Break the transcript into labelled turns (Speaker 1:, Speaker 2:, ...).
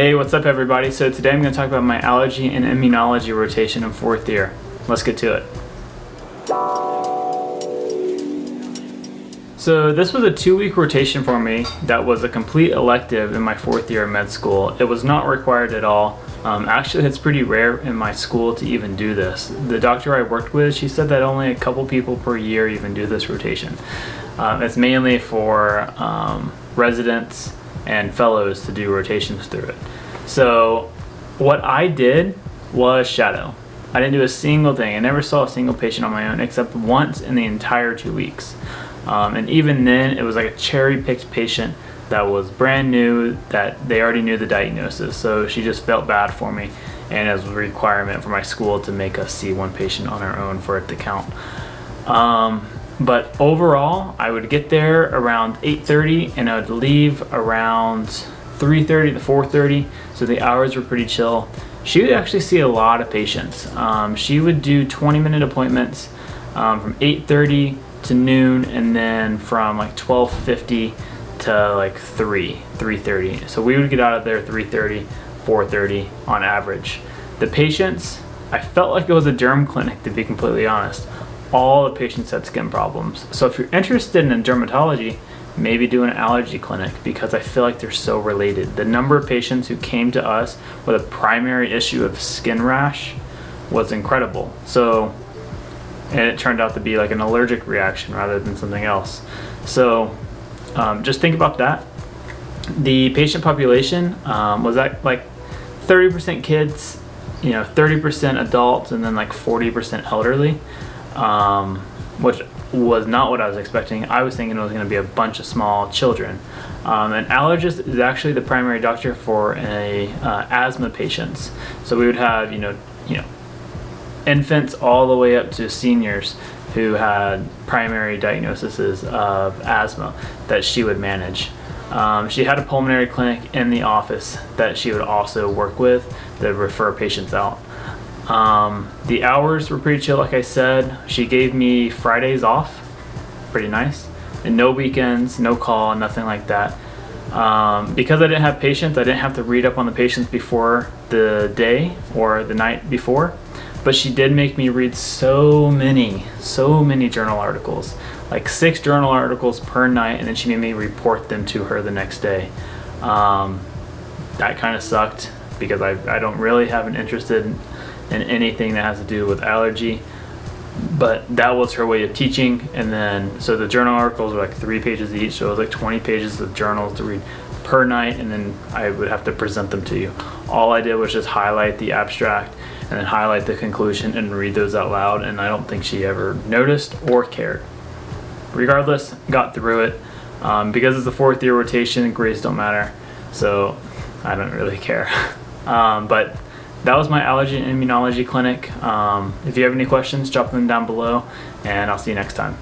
Speaker 1: Hey, what's up everybody? So today I'm going to talk about my allergy and immunology rotation in 4th year. Let's get to it. So this was a 2-week rotation for me that was a complete elective in my 4th year of med school. It was not required at all. Actually, it's pretty rare in my school to even do this. The doctor I worked with, she said that only a couple people per year even do this rotation. It's mainly for residents and fellows to do rotations through it. So what I did was shadow. I didn't do a single thing. I never saw a single patient on my own except once in the entire 2 weeks. And even then it was like a cherry-picked patient that was brand new, that they already knew the diagnosis. So she just felt bad for me, and it was a requirement for my school to make us see one patient on our own for it to count. But overall, I would get there around 8:30 and I would leave around 3:30 to 4:30, so the hours were pretty chill. She would actually see a lot of patients. She would do 20-minute appointments from 8:30 to noon, and then from like 12:50 to like 3:30. So we would get out of there 3:30, 4:30 on average. The patients, I felt like it was a derm clinic, to be completely honest. All the patients had skin problems. So if you're interested in dermatology, maybe do an allergy clinic, because I feel like they're so related. The number of patients who came to us with a primary issue of skin rash was incredible. So, and it turned out to be like an allergic reaction rather than something else. So just think about that. The patient population was at like 30% kids, 30% adults, and then like 40% elderly. Which was not what I was expecting. I was thinking it was going to be a bunch of small children. An allergist is actually the primary doctor for asthma patients. So we would have, infants all the way up to seniors who had primary diagnoses of asthma that she would manage. She had a pulmonary clinic in the office that she would also work with to refer patients out. The hours were pretty chill, like I said. She gave me Fridays off, pretty nice, and no weekends, no call, nothing like that. Because I didn't have patients, I didn't have to read up on the patients before the day or the night before, but she did make me read so many journal articles, like 6 journal articles per night, and then she made me report them to her the next day. That kind of sucked, because I don't really have an interest in anything that has to do with allergy, but that was her way of teaching. And then so the journal articles were like 3 pages each, so it was like 20 pages of journals to read per night, and then I would have to present them to you. All I did was just highlight the abstract and then highlight the conclusion and read those out loud, and I don't think she ever noticed or cared. Regardless, got through it. Because it's a 4th year rotation, grades don't matter, so I don't really care. But that was my allergy and immunology clinic. If you have any questions, drop them down below, and I'll see you next time.